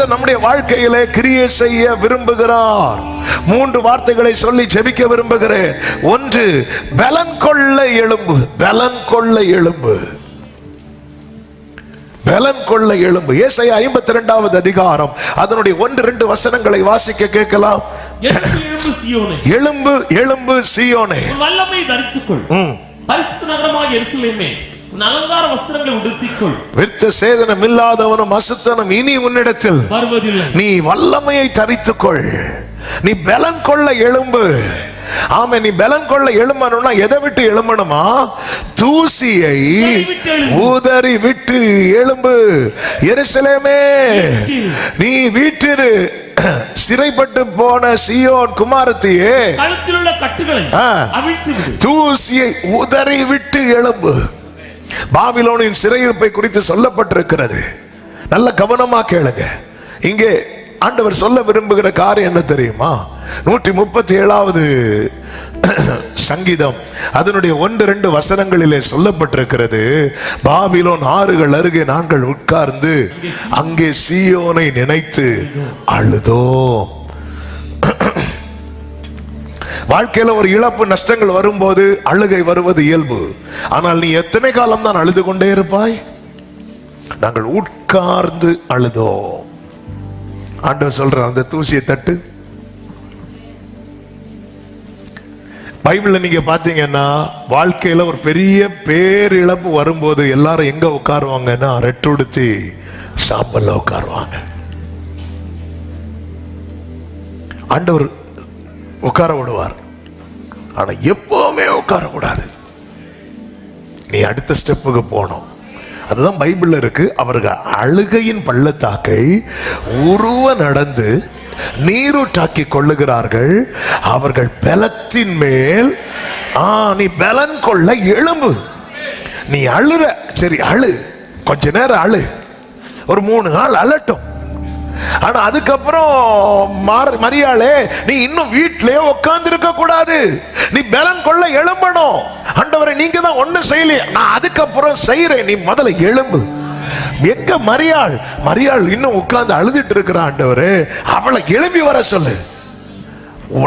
கர்த்தர் நம்முடைய வாழ்க்கையிலே கிரியை செய்ய விரும்புகிறார். 3 வார்த்தைகளை சொல்லி ஜெபிக்க விரும்புகிறேன். 1, பலன் கொள்ள எழும்பு. பலன் கொள்ள எழும்பு. பலன் கொள்ள எழும்பு. ஏசாயா 52வது அதிகாரம் அதனுடைய 1-2 வசனங்களை வாசிக்க கேட்கலாம். எழும்பு எழும்பு சீயோனே, வல்லமை தரித்துக்கொள். பரிசுத்த நகரமாகிய எருசலேமே, அலங்கார வஸ்திரங்களை உடுத்திக்கொள். விருத்த சேதனம் இல்லாதவனும் அசுத்தனும் இனி உன்னிடத்தில் வருவதில்லை. நீ வல்லமையை தரித்துக்கொள். நீ பலன் கொள்ள எழும்பு. ஆமே, நீ பலன் கொள்ள எழும்பணும்னா எதை விட்டு எழும்பணுமா? தூசியை ஊதறி விட்டு எழும்பு. எருசலேமே, நீ வீட்டிரு. சிறைப்பட்டு போன சீயோன் குமாரத்தியே, கழுத்தில் உள்ள கட்டுகளை அவிழ்த்து விடு. தூசியை ஊதறி விட்டு எழும்பு. பாபிலோனின் சிறையிருப்பை குறித்து சொல்லப்பட்டிருக்கிறது. நல்ல கவனமா கேளுங்க. இங்கே ஆண்டவர் சொல்ல விரும்புகிற காரியம் என்ன தெரியுமா? 137வது சங்கீதம் அதனுடைய 1-2 வசனங்களிலே சொல்லப்பட்டிருக்கிறது. பாபிலோன் ஆறுகள் அருகே நாங்கள் உட்கார்ந்து அங்கே சீயோனை நினைத்து அழுதோம். வாழ்க்கையில ஒரு இழப்பு நஷ்டங்கள் வரும்போது அழுகை வருவது இயல்பு. ஆனால் நீ எத்தனை காலம் தான் அழுது கொண்டே இருப்பாய்? நாங்கள் உட்கார்ந்து அழுதோம். ஆண்டவர் சொல்ற அந்த தூசியை தட்டு. பைபிள்ல நீங்க பாத்தீங்கன்னா வாழ்க்கையில ஒரு பெரிய பேரிழப்பு வரும்போது எல்லாரும் எங்க உட்காருவாங்கன்னா ரெட்டுடுத்தி சாம்பல்ல உட்காருவாங்க. ஆண்டவர் உட்கார விடுவார். ஆனா எப்பவுமே உட்கார கூடாது. நீ அடுத்த ஸ்டெப்புக்கு போனோம். அதுதான் பைபிள்ல இருக்கு. அவர்கள் அழுகையின் பள்ளத்தாக்கை உருவ நடந்து நீரூற்றாக்கி கொள்ளுகிறார்கள். அவர்கள் பலத்தின் மேல் நீ பலன் கொள்ள எழும்பு. நீ அழுற, சரி அழு, கொஞ்ச நேரம் அழு, ஒரு 3 நாள் அழட்டும். ஆனா அதுக்கப்புறம் மரியாளே, நீ இன்னும் வீட்டிலே உட்கார்ந்து இருக்க கூடாது. நீ பலன் கொள்ள எழும்பணும். ஆண்டவரே, நீங்க தான் ஒண்ணு செய்யலையே, நான் அதுக்கப்புறம் செய்யறேன், நீ முதல்ல எழும்பு. எங்க மரியாள் இன்னும் உட்கார்ந்து அழுதுட்டு இருக்கிற. ஆண்டவரே, அவளை எழும்பி வர சொல்லு.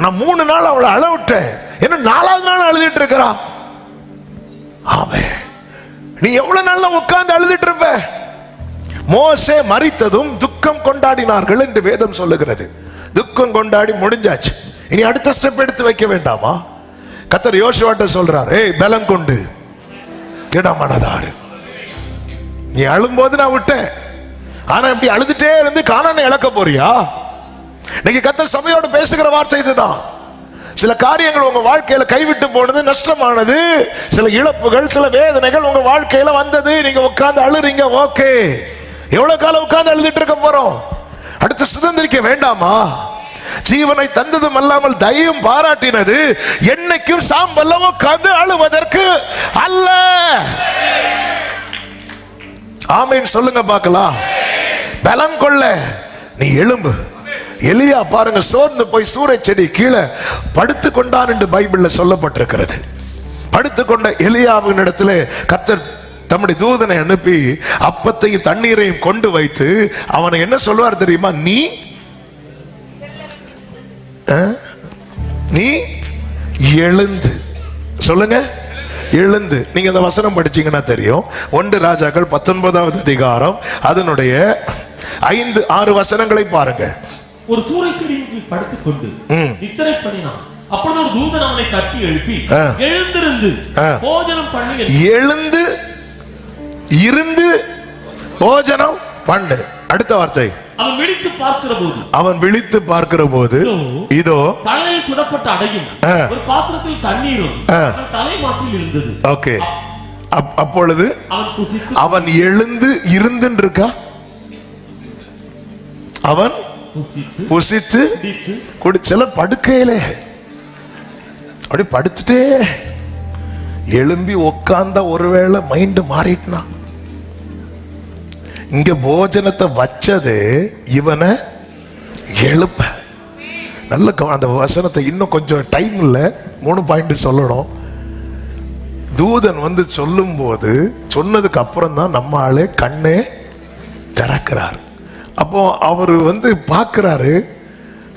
நான் 3 நாள் அவளை அழ விட்டேன், என்ன 4வது நாள் அழுதுட்டு இருக்கிறா. ஆமே, நீ எவ்வளவு நாள் உட்கார்ந்து அழுதுட்டு இருப்ப? மோசே மரித்ததும் துக்கம் கொண்டாடினார்கள் என்று வேதம் சொல்லுகிறது. துக்கம் கொண்டாடி முடிஞ்சாச்சு. இனி அடுத்த ஸ்டெப் எடுத்து வைக்க வேண்டாமா? கர்த்தர் யோசுவாட்ட சொல்றார், ஏய் பலம் கொண்டு திடமனதாரு. நீ அழும்போது நான் விட்டேன், ஆனா இப்படி அழுதுட்டே இருந்து கானானை இழக்க போறியா? இன்னைக்கு கர்த்தர் சபையோடு பேசுகிற வார்த்தை இதுதான். சில காரியங்கள் உங்க வாழ்க்கையில கைவிட்டு போனது, நஷ்டமானது, சில இழப்புகள், சில வேதனைகள் உங்க வாழ்க்கையில வந்தது. நீங்க உட்கார்ந்து அழுறீங்க. ஓகே, எவ்வளவு காலம் உட்கார்ந்து அழுதுட்டு இருக்க போறோம்? அடுத்து சுதந்திரிக்க வேண்டாமா? ஜீவனை தந்ததும் அல்லாமல் தயவும் பாராட்டினது என்னைக்கும் சாம்பல்ல உட்கார்ந்து அழுவதற்கு அல்ல. ஆமீன் சொல்லுங்க பார்க்கலாம். பலன் கொள்ள நீ எழும்பு. எலியா பாருங்க, சோர்ந்து போய் சூறை செடி கீழே படுத்து கொண்டான் என்று பைபிள்ல சொல்லப்பட்டிருக்கிறது. படுத்துக்கொண்ட எலியாவின் இடத்துல கர்த்தர் தம்முடைய தூதனை அனுப்பி அப்பத்தையும் தண்ணீரையும் கொண்டு வைத்து அவனை என்ன சொல்வார் தெரியுமா? நீ எழுந்து, சொல்லுங்க எழுந்து. நீங்க அந்த வசனம் படிச்சீங்கன்னா தெரியும். 1 ராஜாக்கள் 19வது அதிகாரம் அதனுடைய 5-6 வசனங்களை பாருங்க. ஒரு சூறை செடியில் படுத்துக்கொண்டு நித்திரை பண்ணினான். அப்பொழுது ஒரு தூதன் அவனை தட்டி எழுப்பி, எழுந்திருந்து போஜனம் பண்ணு. எழுந்து இருந்து போஜனம் பண்ணு. அடுத்த வார்த்தை, அவன் விழித்து பார்க்கிற போது இதோ தலையில் சுடப்பட்ட அடையும் ஒரு பாத்திரத்தில் தண்ணீரும் தலைமாட்டில் இருந்தது. ஓகே, அப்பொழுது அவன் எழுந்து இருந்துன்னு இருக்கா? அவன் புசித்து குடிச்சல படுக்கையில அப்படி படுத்துட்டே எழும்பி உட்கார்ந்த ஒருவேளை மைண்ட் மாறிட்டுனா. இங்க போஜனத்தை வச்சது இவனை எழுப்ப. நல்ல அந்த வசனத்தை இன்னும் கொஞ்சம் டைம் இல்ல, 3 பாயிண்ட் சொல்லணும். தூதன் வந்து சொல்லும் போது சொன்னதுக்கு அப்புறம் தான் நம்ம ஆளே கண்ணே திறக்கிறார். அப்போ அவர் பார்க்கிறாரு,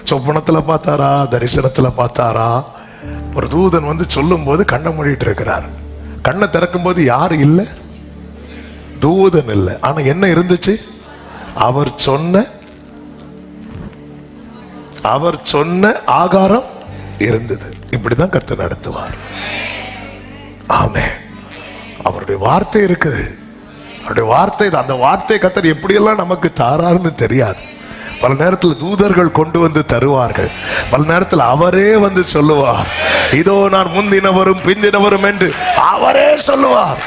சொப்பனத்துல பார்த்தாரா, தரிசனத்துல பார்த்தாரா? ஒரு தூதன் சொல்லும் போது கண்ணை மூடிட்டு இருக்கிறார். கண்ணை திறக்கும் போது யாரு இல்லை, தூதன் இல்லை. ஆனா என்ன இருந்துச்சு? அவர் சொன்ன ஆகாரம் இருந்தது. இப்படிதான் கர்த்தர் நடத்துவார். ஆமென். அவருடைய வார்த்தை இருக்குது. அவருடைய வார்த்தை, அந்த வார்த்தை கர்த்தர் எப்படியெல்லாம் நமக்கு தாராருன்னு தெரியாது. பல நேரத்தில் தூதர்கள் கொண்டு வந்து தருவார்கள், பல நேரத்தில் அவரே சொல்லுவார், இதோ நான் முந்தினவரும் பிந்தினவரும் என்று அவரே சொல்லுவார்.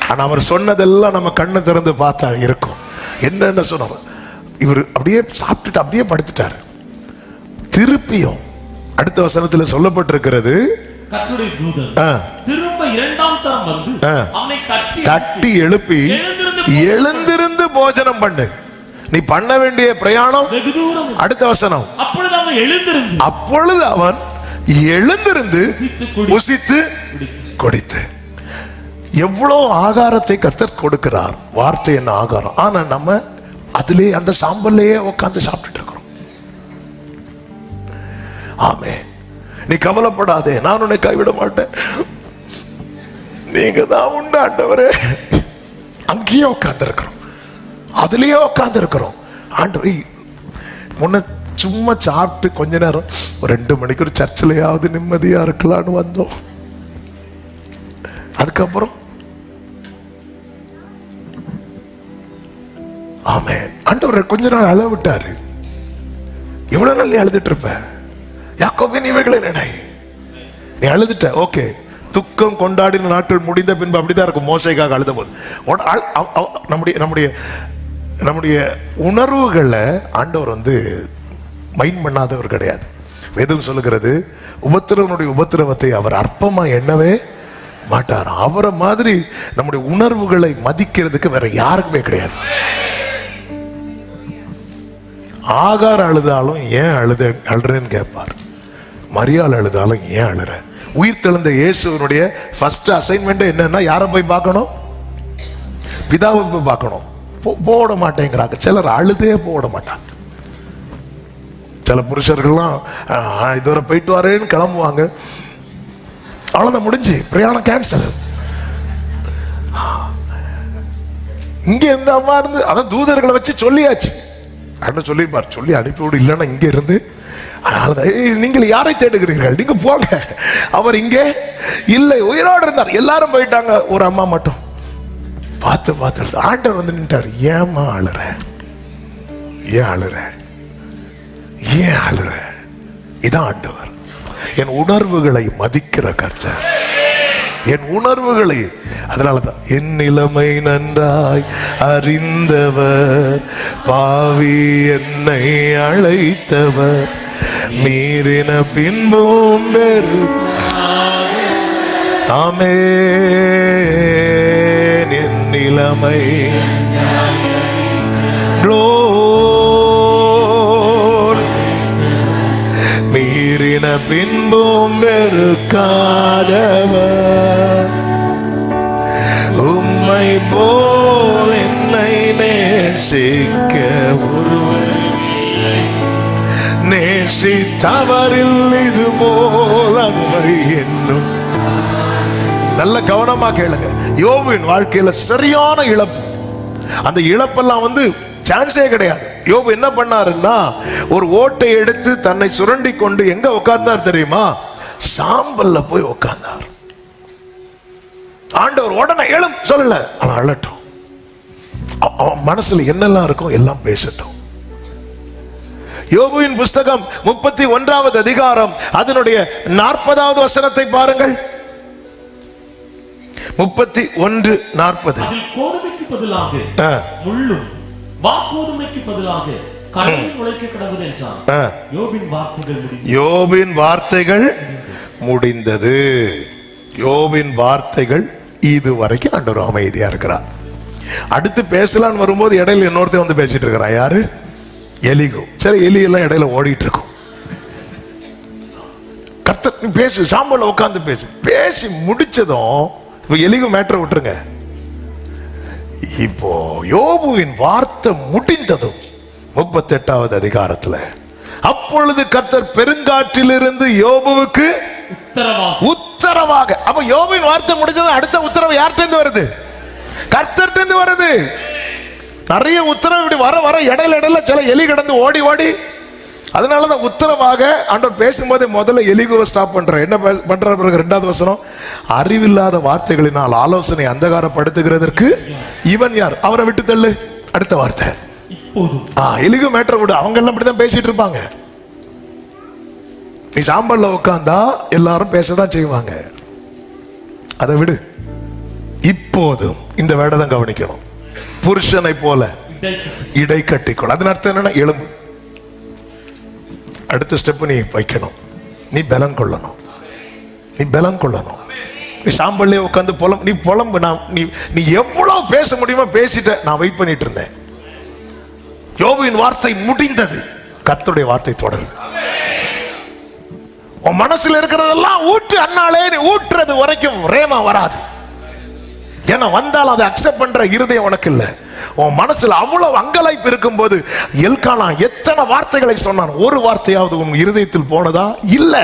ஆனா அவர் சொன்னதெல்லாம் நம்ம கண்ணை திறந்து பார்த்தா இருக்கும். என்னென்ன சொன்னார்? இவர் அப்படியே சாப்பிட்டுட்டு அப்படியே படுத்துட்டாரு. திருப்பியும் அடுத்த வசனத்தில் சொல்லப்பட்டிருக்கிறது, கர்த்தருடைய தூதன் திரும்ப இரண்டாம் தரம் அவனை தட்டி எழுப்பி, எழுந்திருந்து போஜனம் பண்ணு, நீ பண்ண வேண்டிய பிரயாணம் வெகு தூரம். அடுத்த வசனம், அப்பொழுது அவன் எழுந்திருந்து புசித்து குடித்து. எவ்வளவு ஆகாரத்தை கர்த்தர் கொடுக்கிறார். வார்த்தை என்ன ஆகாரம். ஆனா நம்ம அதிலே அந்த சாம்பல்லையே உட்கார்ந்து சாப்பிட்டு இருக்கிறோம். ஆமே. நீ கவலைப்படாதே, நான் உன்னை கைவிட மாட்டேன், நீங்க தான் உண்டு ஆண்டவரே. அங்கேயே உட்கார்ந்து இருக்கிறோம், அதுலயே உட்கார்ந்து இருக்கிறோம். ஆண்டவரே, முன்ன சும்மா சாப்பிட்டு கொஞ்ச நேரம் ஒரு 2 மணிக்கு ஒரு சர்ச்சிலையாவது நிம்மதியா இருக்கலான்னு வந்தோம். அதுக்கப்புறம் ஆமென், ஆண்டவர் கொஞ்ச நாள் அழ விட்டாரு. எவ்வளவு நாள் நீ அழுதுட்டு இருப்ப? யாக்கோபே, இவைகளை நினை. நீ அழுதுட்ட, ஓகே. துக்கம் கொண்டாடின நாட்கள் முடிந்த பின்பு அப்படிதான் இருக்கும். மோசைக்காக அழுத போது நம்முடைய உணர்வுகளை ஆண்டவர் மைண்ட் பண்ணாதவர் கிடையாது. வேதம் சொல்லுகிறது, உபத்திரவனுடைய உபத்திரவத்தை அவர் அற்பமா எண்ணவே மாட்டார். அவரை மாதிரி நம்முடைய உணர்வுகளை மதிக்கிறதுக்கு வேற யாருக்குமே கிடையாது. ஆகார் அழுதாலும் ஏன் அழுறேன்னு கேட்பார். மரியாள் அழுதாலும் ஏன் அழுற? உயிர் தெழுந்த இயேசுவனுடைய ஃபர்ஸ்ட் அசைன்மெண்ட் என்னன்னா, யாரை போய் பார்க்கணும்? பிதாவை போய் பார்க்கணும். போட மாட்டேங்கிறாங்க சிலர், அழுதே போட மாட்டாங்க. சில புருஷர்கள்லாம் இதுவரை போயிட்டு வரேன்னு கிளம்புவாங்க, அவ்வளவுதான், முடிஞ்சு, பிரயாணம் கேன்சல். இங்க இருந்த அம்மா இருந்து அதான் தூதர்களை வச்சு சொல்லியாச்சு. அண்ணன் சொல்லிப்பார், சொல்லி அனுப்பிவிடு, இல்லைன்னா இங்க இருந்து நீங்கள் யாரை தேடுகிறீர்கள், நீங்க போங்க, அவர் இங்கே இல்லை, உயிரோடு இருந்தார். எல்லாரும் போயிட்டாங்க, ஒரு அம்மா மட்டும் பார்த்து ஆண்டவர் நின்றார். ஏமா அழுற? ஏன் அழுற? ஏன் அழுற? இதான் ஆண்டவர். என் உணர்வுகளை மதிக்கிற கர்த்தர், என் உணர்வுகளை. அதனாலதான் என் நிலைமை நன்றாய் அறிந்தவர், பாவி என்னை அழைத்தவர், மீறின பின்பும் ஆமென். என் நிலைமை மீறின பின்பும் வெறுக்காதவர், உம்மை போல் என்னை நேசிக்க நேசித்தவரில் இது போல் அன்பை என்னும். நல்ல கவனமா கேளுங்க. யோபுவின் வாழ்க்கையில சரியான இழப்பு. அந்த இழப்பெல்லாம் சான்ஸே கிடையாது. யோபு என்ன பண்ணாருன்னா, ஒரு ஓட்டை எடுத்து தன்னை சுரண்டி கொண்டு எங்க உட்கார்ந்தார் தெரியுமா? சாம்பல்ல போய் உட்கார்ந்தார். ஆண்டவர் உடனே எழும் சொல்லல, அவன் அழட்டும், அவன் மனசுல என்னெல்லாம் இருக்கும் எல்லாம் பேசட்டும். யோபுவின் புஸ்தகம் 31வது அதிகாரம் அதனுடைய 40வது வசனத்தை பாருங்கள். 31:40. கோதுமைக்கு பதிலாக முள்ளும் வாக்கோதுமைக்கு பதிலாக கடலில் முளைக்க கடவுள் என்றார். யோபின் வார்த்தைகள் முடிந்தது. யோபின் வார்த்தைகள் இதுவரைக்கும் ஆண்டவர் அமைதியா இருக்கிறார். அடுத்து பேசலான்னு வரும்போது இடையில இன்னொருத்தர் பேசிட்டு இருக்கிறான். யாரு? எலிகோ. சரி, எலி எல்லாம் இடையில ஓடிட்டு இருக்கும். கர்த்தர் பேசு, சாம்பல்ல உட்கார்ந்து பேசு. பேசி முடிச்சதும் எலிகோ மேட்டரை விட்டுருங்க. இப்போ யோபுவின் வார்த்தை வார்த்தை முடிந்ததும் 38வது அதிகாரத்துல, அப்பொழுது கர்த்தர் பெருங்காற்றிலிருந்து யோபுவுக்கு உத்தரவாக. அப்ப யோபுவின் வார்த்தை முடிஞ்சதும் அடுத்த உத்தரவு யார்கிட்ட இருந்து வருது? கர்த்தர்ட்ட இருந்து வருது. நிறைய உத்தரவு இப்படி வர வர இடையில சில எலி கடந்து ஓடி ஓடி, அதனாலதான் உத்தரவாக ஆண்டவர் பேசும்போது முதல்ல எலிகுவை ஸ்டாப் பண்ற. என்ன பண்ற பிறகு 2வது வசனம், அறிவில்லாத வார்த்தைகளினால் ஆலோசனை அந்தகாரப்படுத்துகிறதற்கு இவன் யார்? அவரை விட்டு தள்ளு. அடுத்த வார்த்தை எலிகு மேட்டர் விடு. அவங்க எல்லாம் இப்படிதான் பேசிட்டு இருப்பாங்க. நீ சாம்பல்ல உட்கார்ந்தா எல்லாரும் பேசதான் செய்வாங்க. அதை விடு. இப்போதும் இந்த வேடதான் கவனிக்கணும். புருஷனை போல இடை கட்டிக்கொள். அதன் அர்த்தம் என்னன்னா எழும்பு. அடுத்த ஸ்டெப் நீ வைக்கணும். நீ பலம் கொள்ளணும். நீ பலம் கொள்ளணும். நீ சாம்பல்லே உட்காந்து நீ புலம்பு. நீ எவ்வளவு பேச முடியுமோ பேசிட்ட. நான் வெயிட் பண்ணிட்டு இருந்தேன். யோபுவின் வார்த்தை முடிந்தது, கர்த்தருடைய வார்த்தை தொடருது. உன் மனசுல இருக்கிறதெல்லாம் ஊற்று. அண்ணாலே நீ ஊற்றுறது வரைக்கும் ரேமா வராது. ஏன்னா வந்தாலும் அதை அக்செப்ட் பண்ற இருதயம் உனக்கு இல்ல. உன் மனசுல அவ்வளவு அங்கலாய்ப்பு இருக்கும் போது எல்கானா எத்தனை வார்த்தைகளை சொன்னான், ஒரு வார்த்தையாவது உன் இருதயத்தில் போனதா? இல்ல.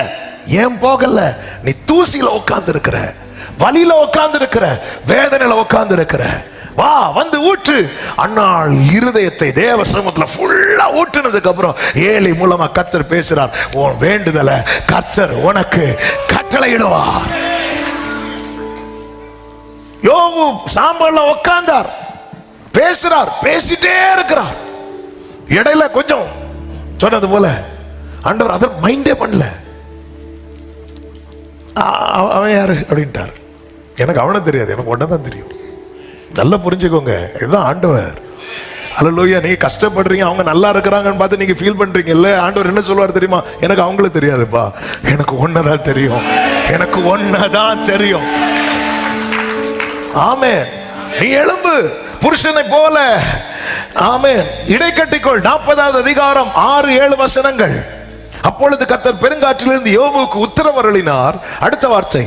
ஏன் போகல? நீ தூசியில உட்கார்ந்து இருக்கிற, வலியில உட்கார்ந்து இருக்கிற, வேதனையில உட்கார்ந்து இருக்கிற. வா, வந்து ஊற்று. அண்ணாள் இருதயத்தை தேவ சமூகத்துல ஃபுல்லா ஊற்றுனதுக்கு அப்புறம் ஏலி மூலமா கர்த்தர் பேசுறார். உன் வேண்டுதலை கர்த்தர் உனக்கு கட்டளையிடுவார். யோபு சாம்பல்ல உட்கார்ந்தார், பேசுறார், பேசிட்டே இருக்கிறார். இடையில கொஞ்சம் சொன்னது போல ஆண்டவர் அதை மைண்டே பண்ணல. அவன் யாரு அப்படின்ட்டார். எனக்கு அவனை தெரியாது, எனக்கு ஒன்னதான் தெரியும். நல்லா புரிஞ்சுக்கோங்க, இதுதான் ஆண்டவர். அல்லேலூயா. நீங்க கஷ்டப்படுறீங்க, அவங்க நல்லா இருக்கிறாங்கன்னு பார்த்து நீங்க ஃபீல் பண்றீங்க இல்ல. ஆண்டவர் என்ன சொல்வார் தெரியுமா? எனக்கு அவங்களுக்கு தெரியாதுப்பா, எனக்கு ஒன்னதான் தெரியும், எனக்கு ஒன்னதான் தெரியும். ஆமென். நீ எழும்பு, புருஷனை போல. ஆமென். இடை கட்டிக்கொள். 40வது அதிகாரம் 6-7 வசனங்கள். அப்பொழுது கர்த்தர் பெருங்காற்றிலிருந்து யோபுவுக்கு உத்தரவு அருளினார். அடுத்த வார்த்தை,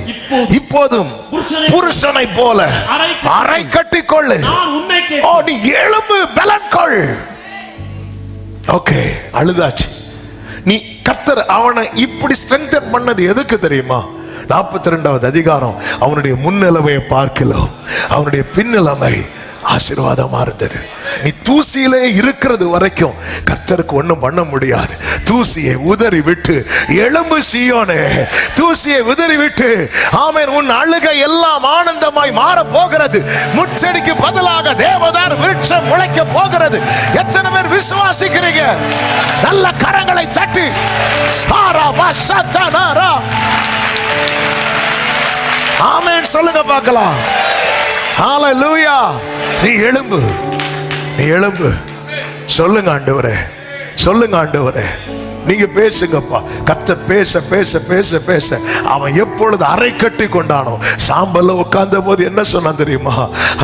இப்போதும் புருஷனை போல அரை கட்டிக்கொள்ளு. நீ எழும்பு, பலன் கொள். ஓகே, அழுதாச்சு. நீ கர்த்தர் அவனை இப்படி ஸ்ட்ரெங்தன் பண்ணது எதுக்கு தெரியுமா? 42வது அதிகாரம் அவனுடைய முன்னிலைமையை பார்க்கலாம், அவனுடைய பின்னிலைமை ஆசீர்வாதமா இருந்தது. நீ தூசியிலே இருக்கிறது வரைக்கும் கர்த்தருக்கு ஒண்ணும் பண்ண முடியாது. தூசியை உதறி விட்டு எழும்பு சீயோனே, தூசியை உதறி விட்டு. ஆமென். உன் அழுகை எல்லாம் ஆனந்தமாய் மாற போகிறது. முட்செடிக்கு பதிலாக தேவதார் விருட்சம் முளைக்க போகிறது. எத்தனை பேர் விசுவாசிக்கிறீங்க? நல்ல கரங்களை தட்டி ஆமென் சொல்லுங்க பார்க்கலாம். ஹalleluya. நீ எழும்பு, நீ எழும்பு. சொல்லுங்க ஆண்டவரே, சொல்லுங்க ஆண்டவரே. நீங்க பேசுங்கப்பா. கர்த்தர் பேச பேச பேச பேச அவன் எப்பொழுது அரை கட்டி கொண்டானோ, சாம்பல்ல உட்கார்ந்த போது என்ன சொன்னான் தெரியுமா?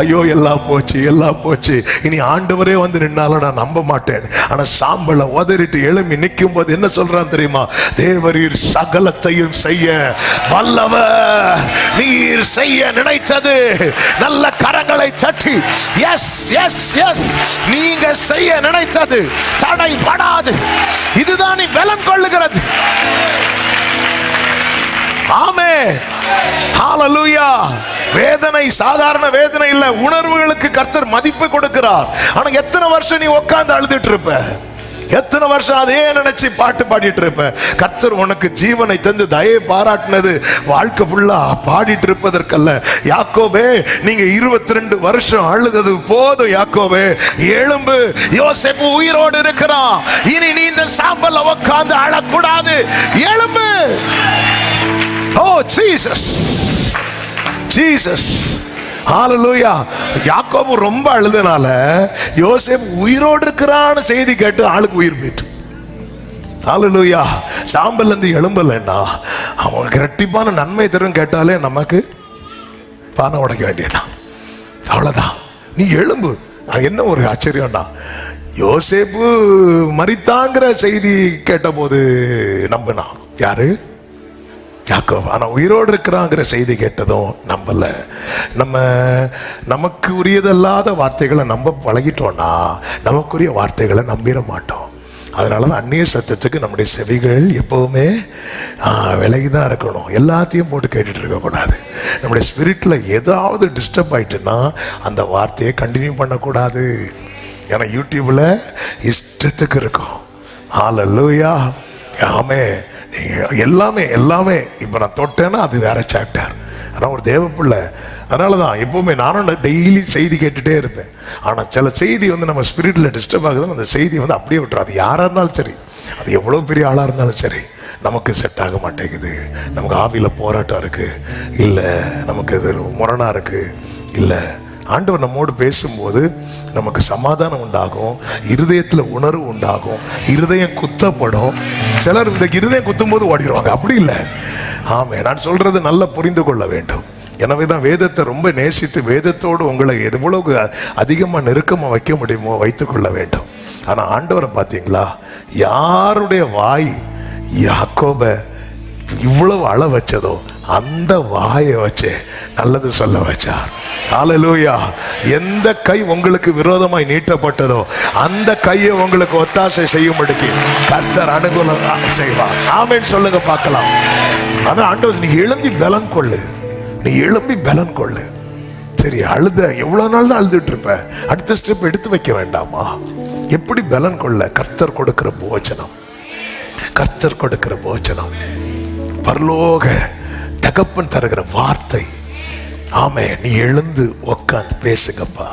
ஐயோ எல்லாம் போச்சு, எல்லாம் போச்சு, இனி ஆண்டவரே வந்து நின்னாலும் நான் நம்ப மாட்டேன். ஆனா சாம்பல்ல உதறிட்டு எழும்பி நிற்கும் போது என்ன சொல்றான் தெரியுமா? தேவரீர் சகலத்தையும் செய்ய வல்லவர், நீர் செய்ய நினைத்தது நல்ல கரங்களை தட்டி எஸ் எஸ் எஸ், நீங்க செய்ய நினைத்தது தடைபடாது. இதுதான் பலன் கொள்ளுகிறது. ஆமென். ஹalleluya. வேதனை சாதாரண வேதனை இல்ல, உணர்வுகளுக்கு கர்த்தர் மதிப்பு கொடுக்கிறார். ஆனா எத்தனை வருஷம் நீ உட்கார்ந்து அழுதுட்டு இருப்ப? எத்தனை வருஷம் அதே நினைச்சு பாட்டு பாடிட்டு இருப்ப? கர்த்தர் உனக்கு ஜீவனை தந்து தயை பாராட்டினது வாழ்க்கை ஃபுல்லா பாடிட்டு இருப்பதற்கல்ல. யாக்கோபே, நீங்க 22 வருஷம் அழுதது போதும். யாக்கோபே எழும்பு, யோசேப்பு உயிரோடு இருக்கிறான். இனி நீ இந்த சாம்பல்ல உட்கார்ந்து அழக்கூடாது. எழும்பு. ஓ ஜீசஸ், ஜீசஸ். ஹalleluya. யாக்கோபு ரொம்ப அழுதனால யோசேப்பு உயிரோடு இருக்கிறான்னு செய்தி கேட்டு ஆளுக்கு உயிர் போயிட்டு. ஹalleluya. சாம்பல்ல இருந்து எழும்பலன்னா அவனுக்கு இரட்டிப்பான நன்மை தரும் கேட்டாலே நமக்கு பானை உடைக்க வேண்டியதான். அவ்வளவுதான். நீ எழும்பு. என்ன ஒரு ஆச்சரியம்டா, யோசேப்பு மரித்தாங்கிற செய்தி கேட்ட போது நம்பினான். யாரு? யாக்கோபு. ஆனா உயிரோடு இருக்கிறாங்கிற செய்தி கேட்டதும் நம்பல. நமக்கு உரியதல்லாத வார்த்தைகளை நம்ப பழகிட்டோம்னா நமக்குரிய வார்த்தைகளை நம்பிட மாட்டோம். அதனாலதான் அந்நிய சத்தத்துக்கு நம்முடைய செவிகள் எப்பவுமே விலகிதான் இருக்கணும். எல்லாத்தையும் போட்டு கேட்டுட்டு இருக்கக்கூடாது. நம்முடைய ஸ்பிரிட்ல ஏதாவது டிஸ்டர்ப் ஆயிட்டுன்னா அந்த வார்த்தையை கண்டினியூ பண்ணக்கூடாது. ஏன்னா யூடியூப்ல இஷ்டத்துக்கு இருக்கும். ஹல்லேலூயா, ஆமே. எல்லாமே இப்போ நான் தொட்டேன்னா அது வேற சாப்டர். ஆனால் ஒரு தேவ பிள்ளை, அதனால தான் எப்போவுமே நானும் டெய்லி செய்தி கேட்டுகிட்டே இருப்பேன். ஆனால் சில செய்தி நம்ம ஸ்பிரிட்டில் டிஸ்டர்ப் ஆகுதுன்னு அந்த செய்தி அப்படியே விட்டுரும். அது யாராக இருந்தாலும் சரி, அது எவ்வளோ பெரிய ஆளாக இருந்தாலும் சரி, நமக்கு செட் ஆக மாட்டேங்குது. நமக்கு ஆவியில் போராட்டம் இருக்குது, இல்லை நமக்கு இது முரணாக இருக்குது, இல்லை ஆண்டவர் நம்மோடு பேசும்போது நமக்கு சமாதானம் உண்டாகும், இருதயத்தில் உணர்வு உண்டாகும், இருதயம் குத்தப்படும். சிலர் இந்த இருதயம் குத்தும் போது ஓடிடுவாங்க. அப்படி இல்லை. ஆமே, நான் சொல்றது நல்லா புரிந்து கொள்ள வேண்டும். எனவே தான் வேதத்தை ரொம்ப நேசித்து வேதத்தோடு உங்களை எவ்வளவு அதிகமாக நெருக்கமாக வைக்க முடியுமோ வைத்துக்கொள்ள வேண்டும். ஆனால் ஆண்டவரை பார்த்தீங்களா, யாருடைய வாய் யாக்கோபை இவ்வளவு அழ வச்சதோ அந்த வாயை வச்சு நல்லது சொல்ல வச்சார். ஹல்லேலூயா. எந்த கை உங்களுக்கு விரோதமாய் நீட்டப்பட்டதோ அந்த கையை உங்களுக்கு ஒத்தாசை செய்யும்படிக்கு கர்த்தர் அனுகூலம் செய்வார். ஆமென் சொல்லுங்க பார்க்கலாம். அதான் ஆண்டவர், நீ எழும்பி பலன் கொள்ளு, நீ எழும்பி பலன் கொள்ளு. சரி, அழுத எவ்வளவு நாள் தான் அழுதுட்டு இருப்ப, அடுத்த ஸ்டெப் எடுத்து வைக்க வேண்டாமா? எப்படி பலன் கொள்ள? கர்த்தர் கொடுக்கிற போஜனம், கர்த்தர் கொடுக்கிற போஜனம், பரலோக தகப்பன் தருகிற வார்த்தை. ஆமே, நீ எழுந்து உட்கார்ந்து பேசுங்கப்பா.